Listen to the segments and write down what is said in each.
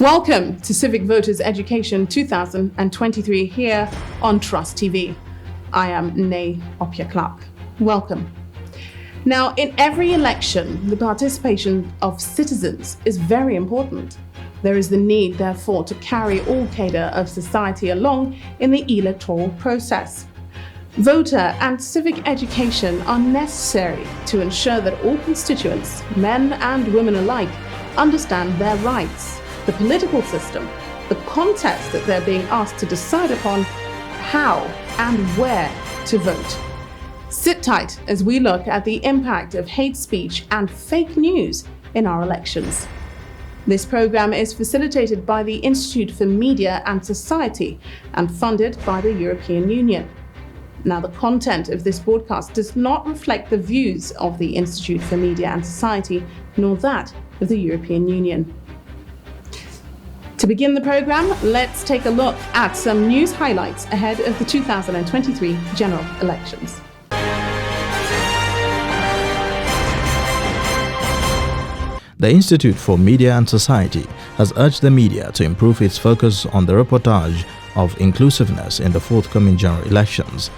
Welcome to Civic Voters Education 2023 here on Trust TV. I am Nay Opia Clark. Welcome. Now, in every election, the participation of citizens is very important. There is the need, therefore, to carry all cadre of society along in the electoral process. Voter and civic education are necessary to ensure that all constituents, men and women alike, understand their rights, the political system, the context that they're being asked to decide upon, how and where to vote. Sit tight as we look at the impact of hate speech and fake news in our elections. This program is facilitated by the Institute for Media and Society and funded by the European Union. Now, the content of this broadcast does not reflect the views of the Institute for Media and Society, nor that of the European Union. To begin the program, let's take a look at some news highlights ahead of the 2023 general elections. The Institute for Media and Society has urged the media to improve its focus on the reportage of inclusiveness in the forthcoming general elections.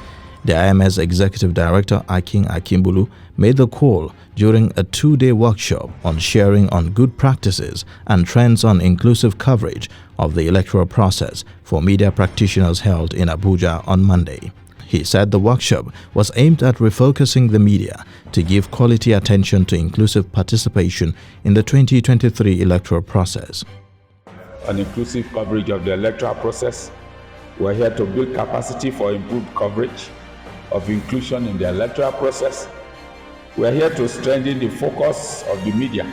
The IMS Executive Director Akin Akimbulu made the call during a two-day workshop on sharing on good practices and trends on inclusive coverage of the electoral process for media practitioners held in Abuja on Monday. He said the workshop was aimed at refocusing the media to give quality attention to inclusive participation in the 2023 electoral process. On inclusive coverage of the electoral process, we're here to build capacity for improved coverage of inclusion in the electoral process. We're here to strengthen the focus of the media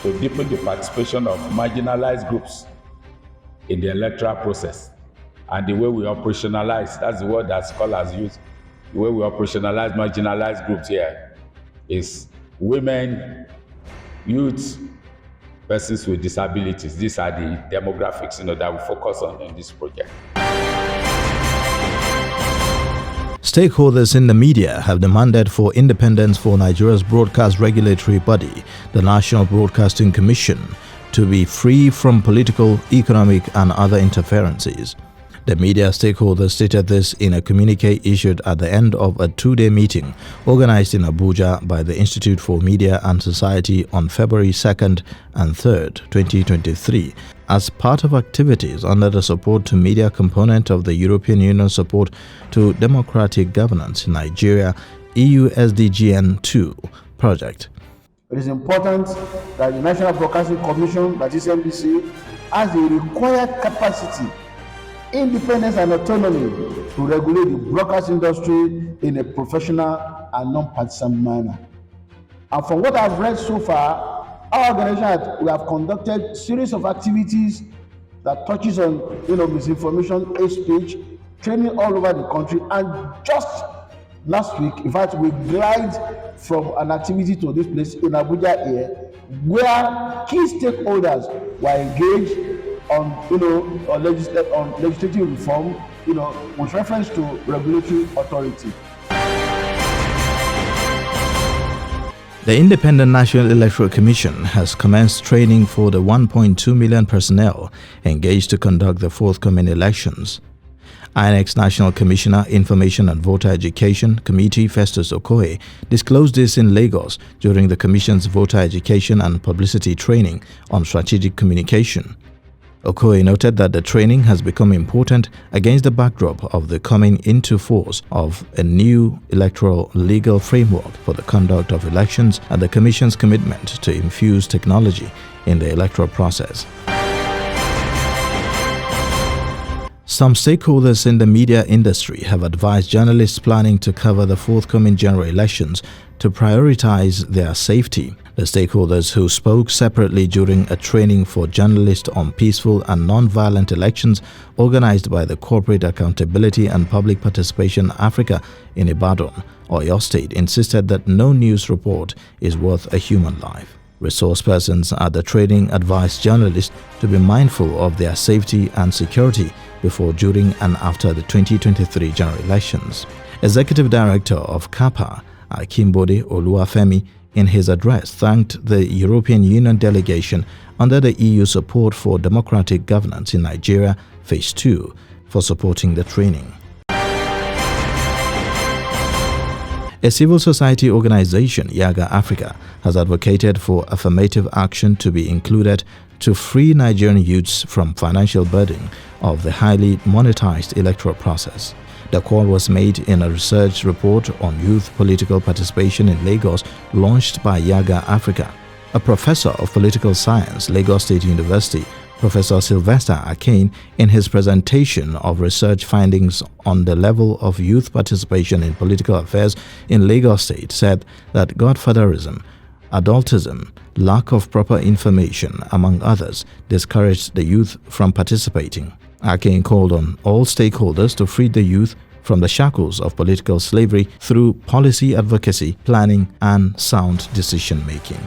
to deepen the participation of marginalized groups in the electoral process. And the way we operationalize, that's the word that scholars use, the way we operationalize marginalized groups here is women, youth, persons with disabilities. These are the demographics that we focus on in this project. Stakeholders in the media have demanded for independence for Nigeria's broadcast regulatory body, the National Broadcasting Commission, to be free from political, economic and other interferences. The media stakeholders stated this in a communique issued at the end of a two-day meeting organized in Abuja by the Institute for Media and Society on February 2nd and 3rd, 2023, as part of activities under the Support to Media component of the European Union Support to Democratic Governance in Nigeria EU SDGN 2 project. It is important that the National Broadcasting Commission, that is NBC, has the required capacity, independence and autonomy to regulate the broadcast industry in a professional and non-partisan manner. And from what I've read so far, our organization, we have conducted a series of activities that touches on misinformation, hate speech, training all over the country. And just last week, in fact, we glide from an activity to this place in Abuja here, where key stakeholders were engaged on legislative reform, with reference to regulatory authority. The Independent National Electoral Commission has commenced training for the 1.2 million personnel engaged to conduct the forthcoming elections. INEC National Commissioner Information and Voter Education Committee Festus Okoye disclosed this in Lagos during the Commission's Voter Education and Publicity Training on Strategic Communication. Okoye noted that the training has become important against the backdrop of the coming into force of a new electoral legal framework for the conduct of elections and the Commission's commitment to infuse technology in the electoral process. Some stakeholders in the media industry have advised journalists planning to cover the forthcoming general elections to prioritize their safety. The stakeholders who spoke separately during a training for journalists on peaceful and non-violent elections organized by the Corporate Accountability and Public Participation Africa in Ibadan, Oyo State, insisted that no news report is worth a human life. Resource persons at the training advised journalists to be mindful of their safety and security before, during and after the 2023 general elections. Executive Director of CAPA, Akimbode Oluwafemi, in his address, thanked the European Union delegation under the EU Support for Democratic Governance in Nigeria, Phase 2, for supporting the training. A civil society organization, Yaga Africa, has advocated for affirmative action to be included to free Nigerian youths from financial burden of the highly monetized electoral process. The call was made in a research report on youth political participation in Lagos launched by Yaga Africa. A professor of political science, Lagos State University, Professor Sylvester Akane, in his presentation of research findings on the level of youth participation in political affairs in Lagos State, said that godfatherism, adultism, lack of proper information, among others, discouraged the youth from participating. Akane called on all stakeholders to free the youth from the shackles of political slavery through policy advocacy, planning, and sound decision-making.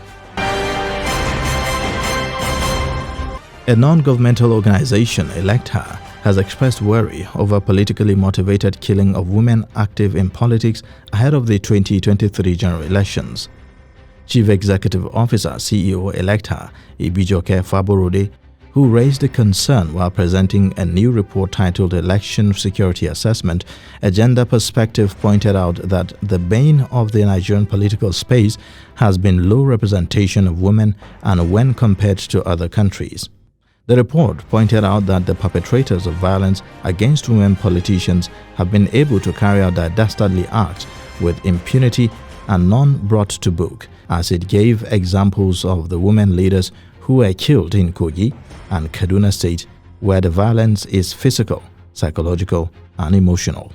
A non-governmental organization, Electa, has expressed worry over politically motivated killing of women active in politics ahead of the 2023 general elections. Chief Executive Officer CEO Electa, Ibijoke Faborode, who raised the concern while presenting a new report titled Election Security Assessment, a gender perspective, pointed out that the bane of the Nigerian political space has been low representation of women and when compared to other countries. The report pointed out that the perpetrators of violence against women politicians have been able to carry out their dastardly acts with impunity and none brought to book, as it gave examples of the women leaders who were killed in Kogi and Kaduna State, where the violence is physical, psychological, and emotional.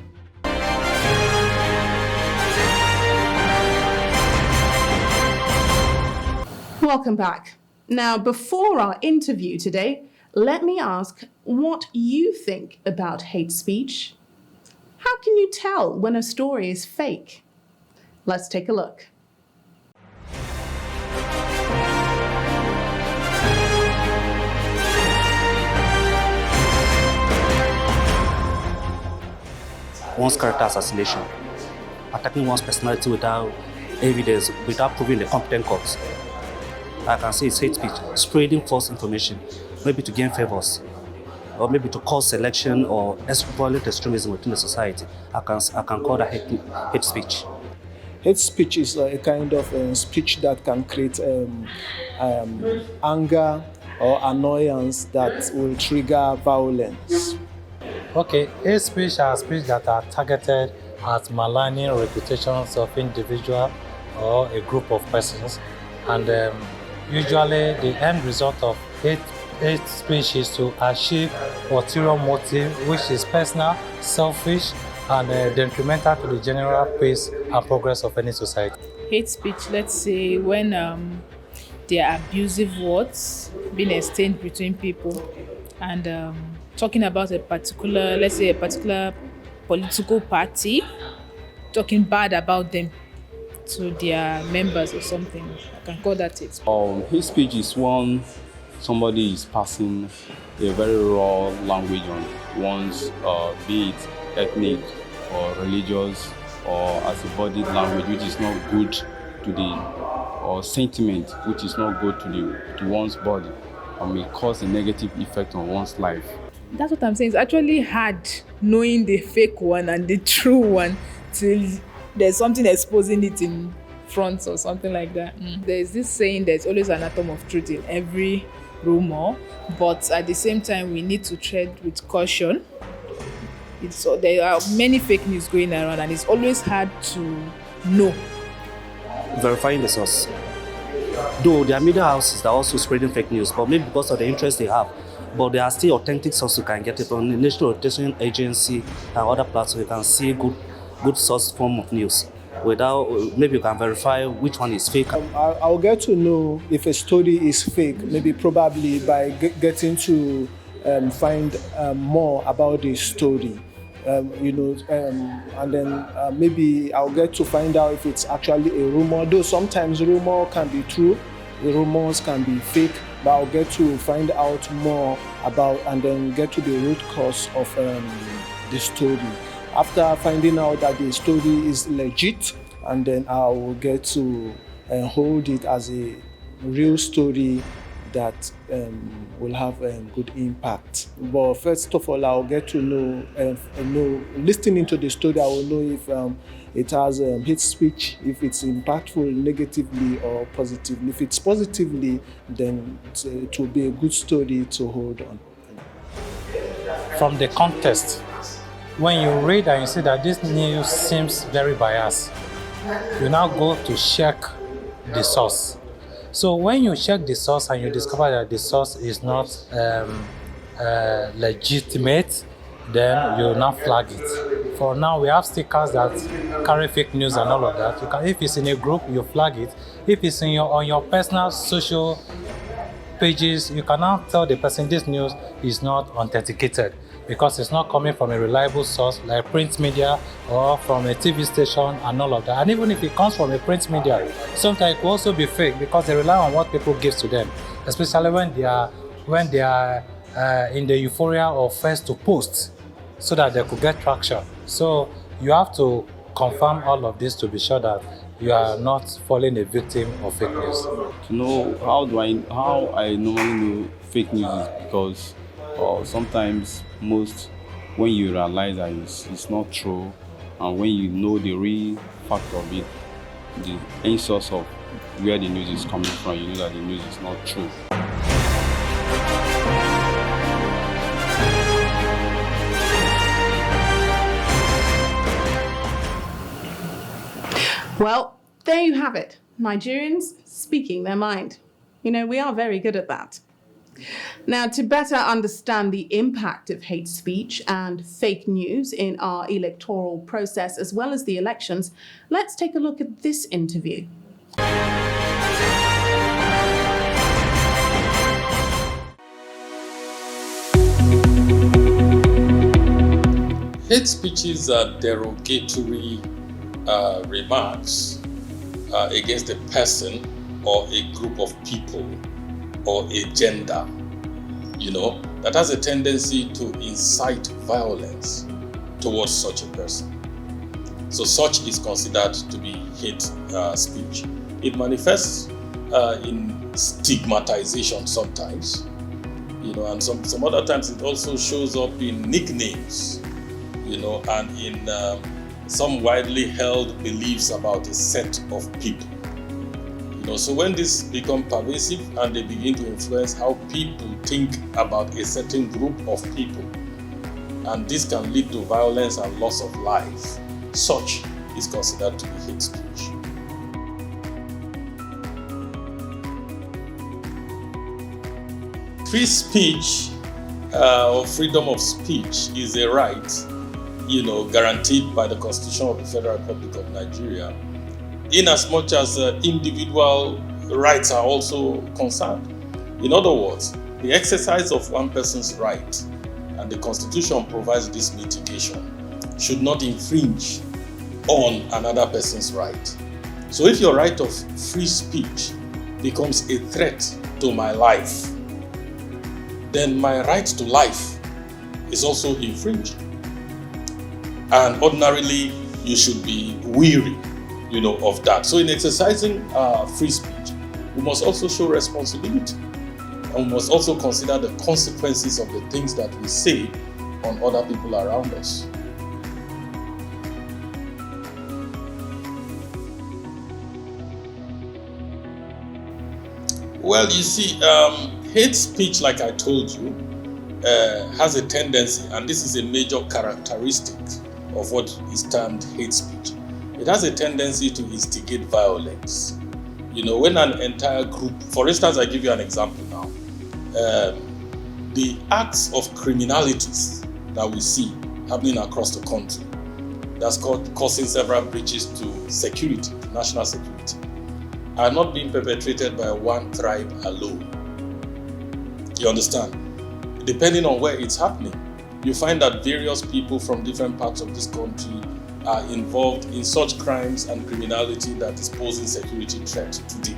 Welcome back. Now, before our interview today, let me ask what you think about hate speech. How can you tell when a story is fake? Let's take a look. One's character assassination, attacking one's personality without evidence, without proving the competent cause. I can say it's hate speech, spreading false information, maybe to gain favors, or maybe to cause selection or violent extremism within the society. I can call that hate speech. Hate speech is a kind of speech that can create anger or annoyance that will trigger violence. Okay, hate speech are speech that are targeted at maligning reputations of individual or a group of persons, and usually the end result of hate speech is to achieve ulterior motive, which is personal, selfish, and detrimental to the general peace and progress of any society. Hate speech, let's say when there are abusive words being exchanged between people and talking about a particular, let's say a particular political party, talking bad about them to their members or something. I can call that it. Hate speech is when somebody is passing a very raw language on one's, be it ethnic or religious or as a bodied language, which is not good to or sentiment which is not good to one's body and may cause a negative effect on one's life. That's what I'm saying. It's actually hard knowing the fake one and the true one till there's something exposing it in front or something like that. There's this saying there's always an atom of truth in every rumor, but at the same time we need to tread with caution. There are many fake news going around and it's always hard to know. Verifying the source. Though there are media houses that are also spreading fake news, but maybe because of the interest they have, but there are still authentic sources you can get it from the National Rotation Agency and other platforms. You can see good source form of news. Without, maybe you can verify which one is fake. I'll get to know if a story is fake, maybe probably by getting to find more about the story. And then maybe I'll get to find out if it's actually a rumor. Though sometimes rumor can be true, the rumors can be fake, but I'll get to find out more about and then get to the root cause of the story. After finding out that the story is legit, and then I will get to hold it as a real story that will have good impact. But first of all, I'll get to know, listening to the story, I will know if it has hate speech, if it's impactful negatively or positively. If it's positively, then it will be a good story to hold on. From the context, when you read and you see that this news seems very biased, you now go to check the source. So when you check the source and you discover that the source is not legitimate, then you now flag it. For now, we have stickers that carry fake news and all of that. You can, if it's in a group, you flag it. If it's in on your personal social pages, you can now tell the person this news is not authenticated because it's not coming from a reliable source like print media or from a TV station and all of that. And even if it comes from a print media, sometimes it will also be fake because they rely on what people give to them, especially when they are in the euphoria of first to post so that they could get traction. So you have to confirm all of this to be sure that you are not falling a victim of fake news. To know how I normally know fake news is because sometimes when you realize that it's not true, and when you know the real fact of it, the end source of where the news is coming from, you know that the news is not true. Well, there you have it. Nigerians speaking their mind. You know, we are very good at that. Now, to better understand the impact of hate speech and fake news in our electoral process as well as the elections, let's take a look at this interview. Hate speeches are derogatory remarks against a person or a group of people or a gender, that has a tendency to incite violence towards such a person. So such is considered to be hate speech. It manifests in stigmatization sometimes, and some other times it also shows up in nicknames, and in some widely held beliefs about a set of people. So when this becomes pervasive and they begin to influence how people think about a certain group of people, and this can lead to violence and loss of life, such is considered to be hate speech. Free speech or freedom of speech is a right, guaranteed by the Constitution of the Federal Republic of Nigeria, in as much as individual rights are also concerned. In other words, the exercise of one person's right, and the Constitution provides this mitigation, should not infringe on another person's right. So if your right of free speech becomes a threat to my life, then my right to life is also infringed. And ordinarily, you should be weary of that. So in exercising free speech, we must also show responsibility. And we must also consider the consequences of the things that we say on other people around us. Well, you see, hate speech, like I told you, has a tendency, and this is a major characteristic of what is termed hate speech. It has a tendency to instigate violence. When an entire group, for instance, I give you an example now. The acts of criminalities that we see happening across the country, that's causing several breaches to security, national security, are not being perpetrated by one tribe alone. You understand? Depending on where it's happening, you find that various people from different parts of this country are involved in such crimes and criminality that is posing security threat today.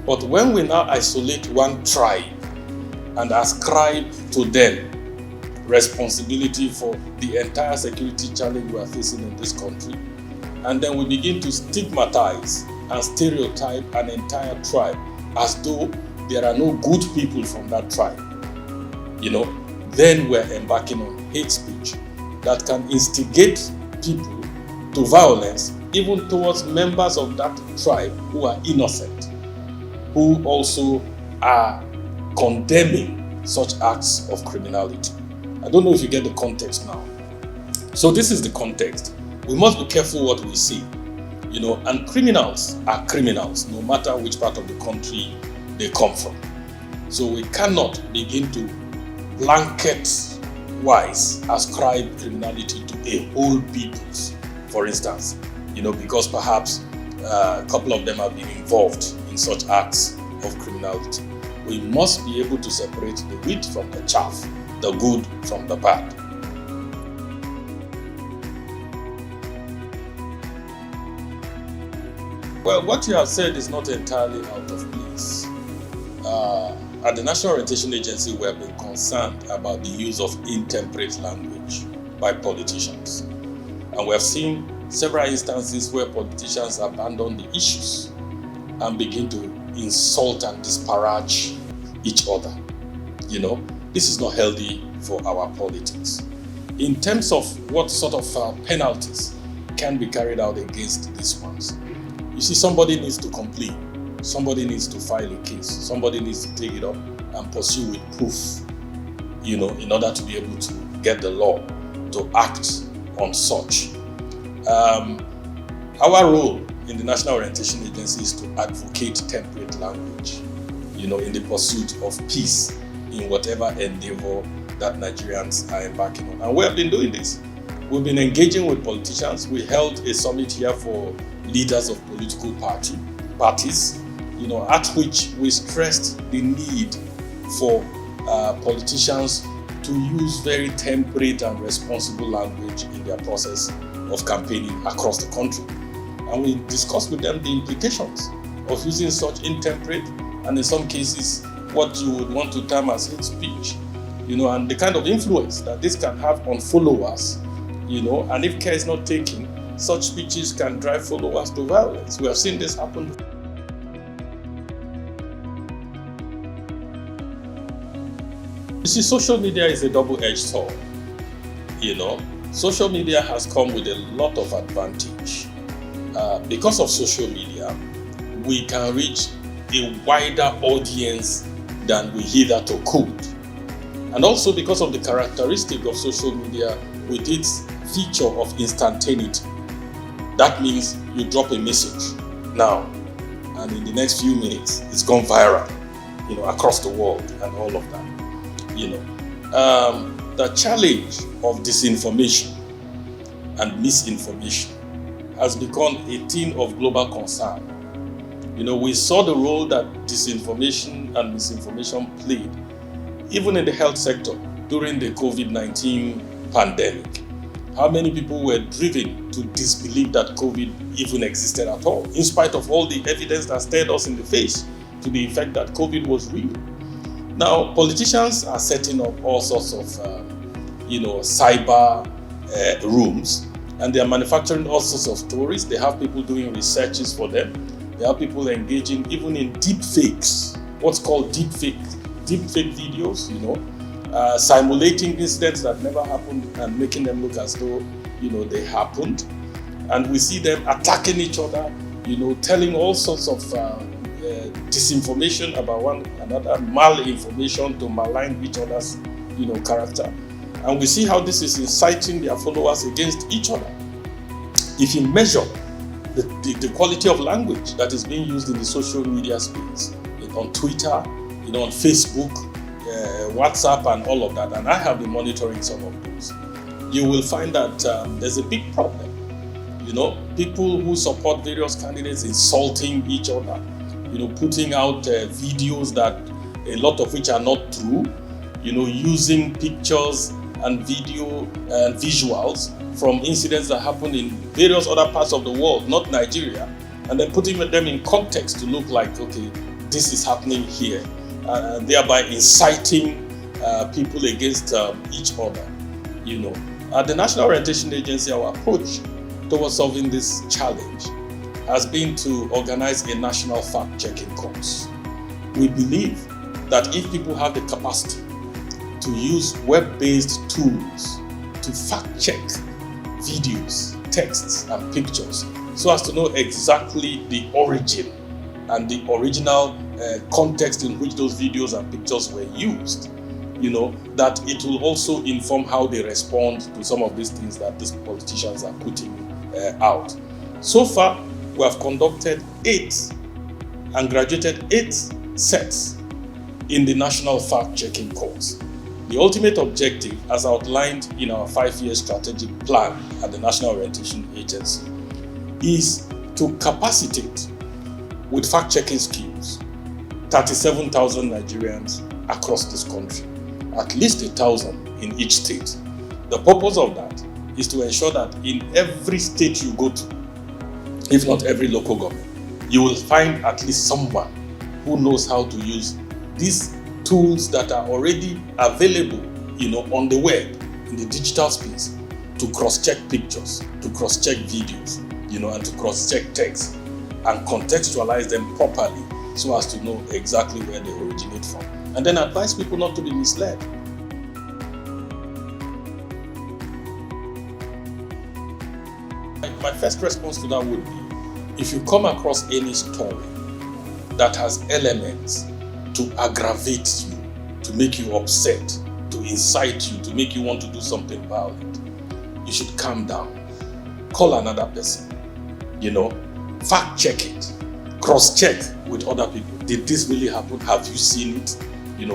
But when we now isolate one tribe and ascribe to them responsibility for the entire security challenge we are facing in this country, and then we begin to stigmatize and stereotype an entire tribe as though there are no good people from that tribe, then we're embarking on hate speech that can instigate people to violence, even towards members of that tribe who are innocent, who also are condemning such acts of criminality. I don't know if you get the context now. So this is the context. We must be careful what we say, and criminals are criminals, no matter which part of the country they come from. So we cannot begin to blanket-wise ascribe criminality to a whole peoples, for instance, because perhaps a couple of them have been involved in such acts of criminality. We must be able to separate the wheat from the chaff, the good from the bad. Well, what you have said is not entirely out of place. At the National Orientation Agency, we have been concerned about the use of intemperate language by politicians. And we have seen several instances where politicians abandon the issues and begin to insult and disparage each other. This is not healthy for our politics. In terms of what sort of penalties can be carried out against these ones, you see, somebody needs to complain. Somebody needs to file a case. Somebody needs to take it up and pursue with proof, in order to be able to get the law to act on such. Our role in the National Orientation Agency is to advocate temperate language, in the pursuit of peace in whatever endeavor that Nigerians are embarking on. And we have been doing this. We've been engaging with politicians. We held a summit here for leaders of political parties, at which we stressed the need for politicians to use very temperate and responsible language in their process of campaigning across the country. And we discussed with them the implications of using such intemperate and in some cases what you would want to term as hate speech, and the kind of influence that this can have on followers, and if care is not taken, such speeches can drive followers to violence. We have seen this happen. You see, social media is a double-edged sword. Social media has come with a lot of advantage. Because of social media, we can reach a wider audience than we hitherto could. And also because of the characteristic of social media with its feature of instantaneity. That means you drop a message now, and in the next few minutes, it's gone viral, across the world and all of that. The challenge of disinformation and misinformation has become a theme of global concern. We saw the role that disinformation and misinformation played, even in the health sector during the COVID-19 pandemic. How many people were driven to disbelieve that COVID even existed at all, in spite of all the evidence that stared us in the face to the effect that COVID was real. Now, politicians are setting up all sorts of, cyber rooms, and they are manufacturing all sorts of stories. They have people doing researches for them. They have people engaging even in deep fakes, what's called deep fake videos, simulating incidents that never happened and making them look as though, they happened. And we see them attacking each other, telling all sorts of disinformation about one another, malinformation to malign each other's, character. And we see how this is inciting their followers against each other. If you measure the quality of language that is being used in the social media space, on Twitter, on Facebook, WhatsApp and all of that, and I have been monitoring some of those, you will find that there's a big problem. People who support various candidates insulting each other, putting out videos that a lot of which are not true, using pictures and video and visuals from incidents that happened in various other parts of the world, not Nigeria, and then putting them in context to look like, okay, this is happening here, and thereby inciting people against each other. At the National Orientation Agency, our approach towards solving this challenge has been to organize a national fact-checking course. We believe that if people have the capacity to use web-based tools to fact-check videos, texts, and pictures so as to know exactly the origin and the original context in which those videos and pictures were used, that it will also inform how they respond to some of these things that these politicians are putting out. So far, we have conducted 8 and graduated 8 sets in the National Fact-Checking course. The ultimate objective, as outlined in our 5-year strategic plan at the National Orientation Agency, is to capacitate with fact-checking skills 37,000 Nigerians across this country, at least 1,000 in each state. The purpose of that is to ensure that in every state you go to, if not every local government, you will find at least someone who knows how to use these tools that are already available, on the web, in the digital space, to cross-check pictures, to cross-check videos, and to cross-check text and contextualize them properly so as to know exactly where they originate from. And then advise people not to be misled. My first response to that would be, if you come across any story that has elements to aggravate you, to make you upset, to incite you, to make you want to do something violent, you should calm down. Call another person, fact check it, cross check with other people. Did this really happen? Have you seen it?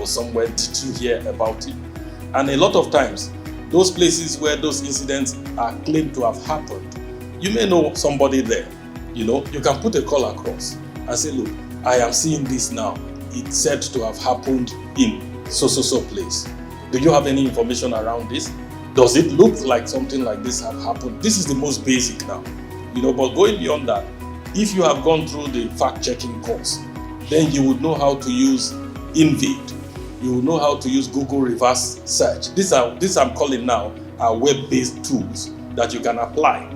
Somewhere, did you hear about it? And a lot of times, those places where those incidents are claimed to have happened, you may know somebody there. You can put a call across and say, look, I am seeing this now. It's said to have happened in so place. Do you have any information around this? Does it look like something like this have happened? This is the most basic now. But going beyond that, if you have gone through the fact-checking course, then you would know how to use Invade. You will know how to use Google reverse search. These I'm calling now are web-based tools that you can apply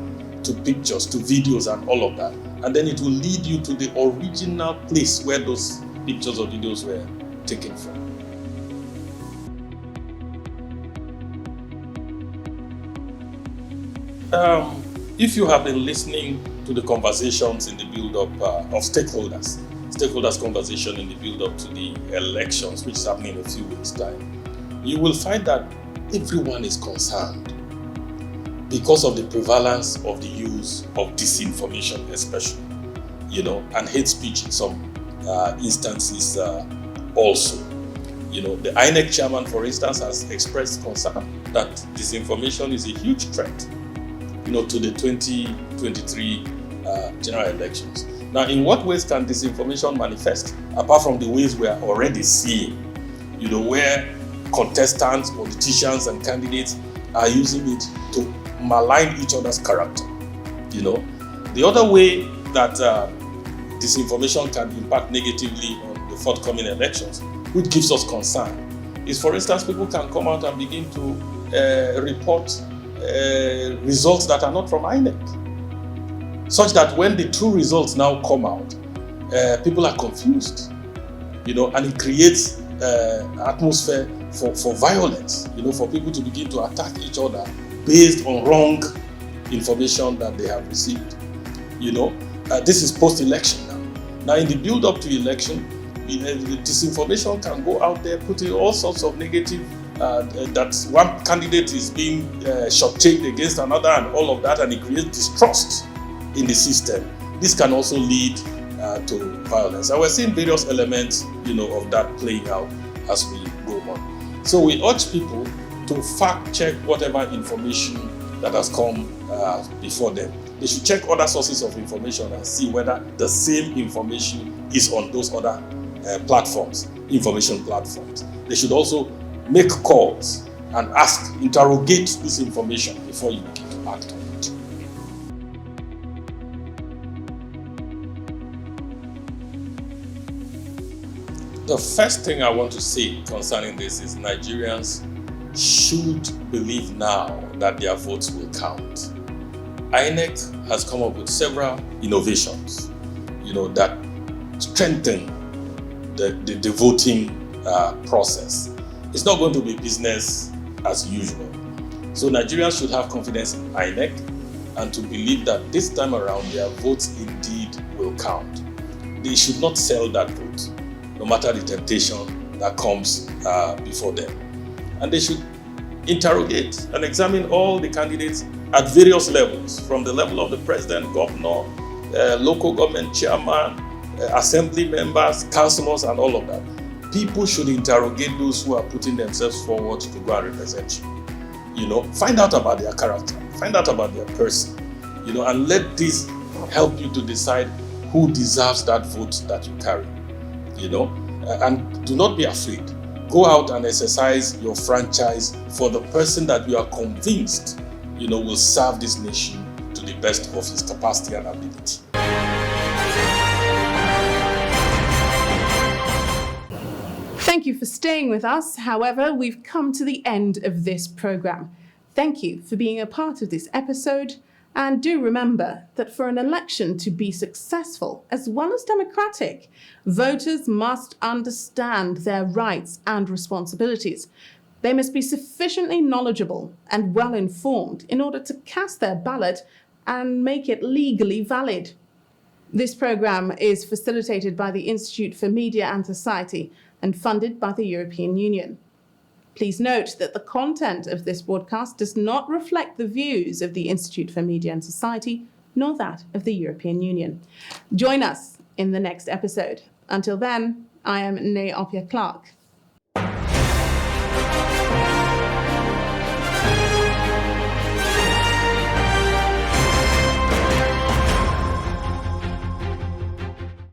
to pictures, to videos, and all of that. And then it will lead you to the original place where those pictures or videos were taken from. If you have been listening to the conversations in the build-up of stakeholders conversation in the build-up to the elections, which is happening in a few weeks' time, you will find that everyone is concerned because of the prevalence of the use of disinformation, especially, and hate speech in some instances also. The INEC chairman, for instance, has expressed concern that disinformation is a huge threat, to the 2023 general elections. Now, in what ways can disinformation manifest, apart from the ways we are already seeing, where contestants, politicians, and candidates are using it to malign each other's character? The other way that disinformation can impact negatively on the forthcoming elections, which gives us concern, is, for instance, people can come out and begin to report results that are not from INEC, such that when the true results now come out, people are confused, and it creates atmosphere for violence, for people to begin to attack each other based on wrong information that they have received. This is post-election now. Now, in the build-up to election, the disinformation can go out there, putting all sorts of negative, that one candidate is being shortchanged against another and all of that, and it creates distrust in the system. This can also lead to violence. And we're seeing various elements, of that playing out as we go on. So we urge people to fact-check whatever information that has come before them. They should check other sources of information and see whether the same information is on those other platforms, information platforms. They should also make calls and interrogate this information before you begin to act on it. The first thing I want to say concerning this is Nigerians should believe now that their votes will count. INEC has come up with several innovations, that strengthen the voting process. It's not going to be business as usual. So Nigerians should have confidence in INEC and to believe that this time around their votes indeed will count. They should not sell that vote, no matter the temptation that comes before them. And they should interrogate and examine all the candidates at various levels, from the level of the president, governor, local government chairman, assembly members, councillors, and all of that. People should interrogate those who are putting themselves forward to go and represent you. Find out about their character, find out about their person, and let this help you to decide who deserves that vote that you carry, and do not be afraid. Go out and exercise your franchise for the person that you are convinced, will serve this nation to the best of his capacity and ability. Thank you for staying with us. However, we've come to the end of this program. Thank you for being a part of this episode. And do remember that for an election to be successful as well as democratic, voters must understand their rights and responsibilities. They must be sufficiently knowledgeable and well informed in order to cast their ballot and make it legally valid. This program is facilitated by the Institute for Media and Society and funded by the European Union. Please note that the content of this broadcast does not reflect the views of the Institute for Media and Society, nor that of the European Union. Join us in the next episode. Until then, I am Nay Opia Clark.